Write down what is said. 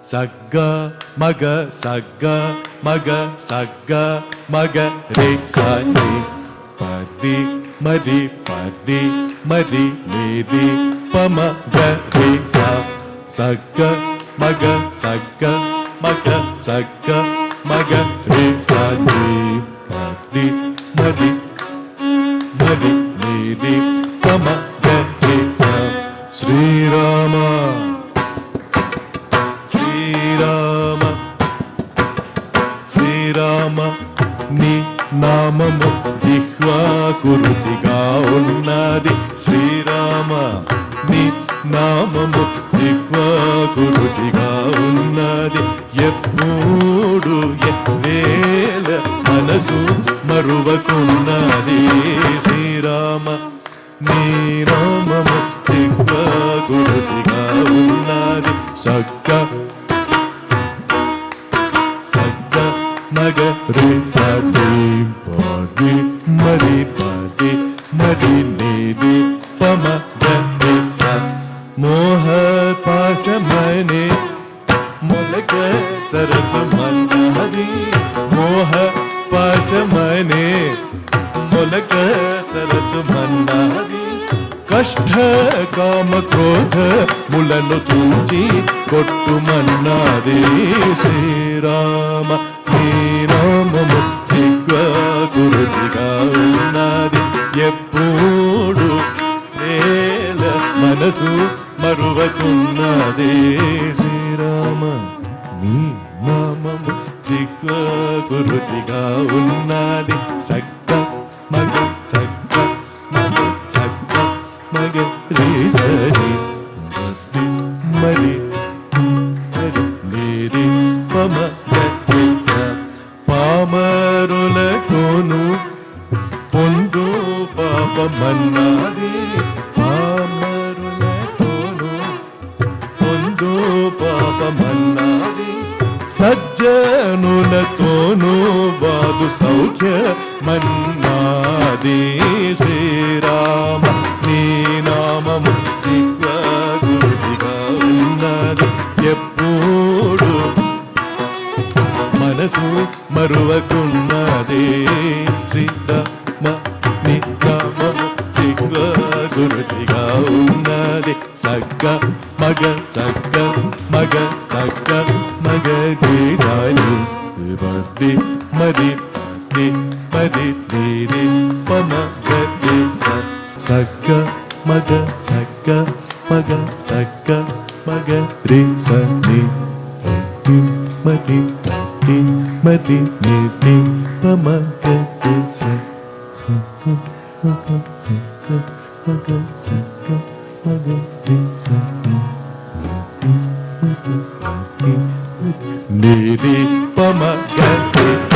సగ్గ మగ సగ్గ మగ సగ్గ మగ రే సని పది మరి పది మరి నిది పమ గ రే సా సగ్గ మగ సగ్గ మగ సగ్గ మగ రే సని పది మరి మరి నిది పమ గ రే సా శ్రీరామ శ్రీరామ శ్రీరామ నీ నామము జిహ్వాకు రుచిగా ఉన్నది శ్రీరామ నీ నామము జిహ్వాకు రుచిగా ఉన్నది ఎప్పుడు ఎవేళ మనసు మరువకున్నది శ్రీరామ నీ నామము జిహ్వాకు రుచిగా ఉన్నది సగ్గ సగ్గ మగ రే సని పది మరి పది మరి నిది పమ గ రే స మోహ పాశమనే మొలక సరసమన్నది మోహ పాశమనే మొలక సరసమన్నది కష్ట కామ క్రోధ ములను తూచి కొట్టుమన్నది శ్రీరామ నీ నామము జిహ్వాకు రుచిగా ఉన్నది ఎప్పుడు వేల మనసు మరువకున్నది శ్రీరామ నీ నామము జిహ్వాకు రుచిగా ఉన్నది సగ్గ మగ సగ్గ మగ సగ్గ మగ రే సని మరి మరి నిది పమ గ రే స పామరులకును పొందు పాపమన్నది పామరులకును పొందు పాపమన్నది సజ్జనులతోను బాదు సౌఖ్యమన్నది శ్రీరామ నీ నామము జిహ్వాకు రుచిగా ఉన్నది ఎప్పుడు మనసు మరువకున్నది శ్రీరామ నీ నామము జిహ్వాకు రుచిగా ఉన్నది సగ్గ మగ సగ్గ మగ సగ్గ మగ రే సని పది మరి పది మరి నిది పమ గ రే స సగ్గ మగ సగ్గ మగ సగ్గ మగ రే సని పది మరి పది మరి నిది పమ గ రే స సగ్గ మగ సగ్గ మగ సగ్గ మగ రే సని నిది పమ గ రే స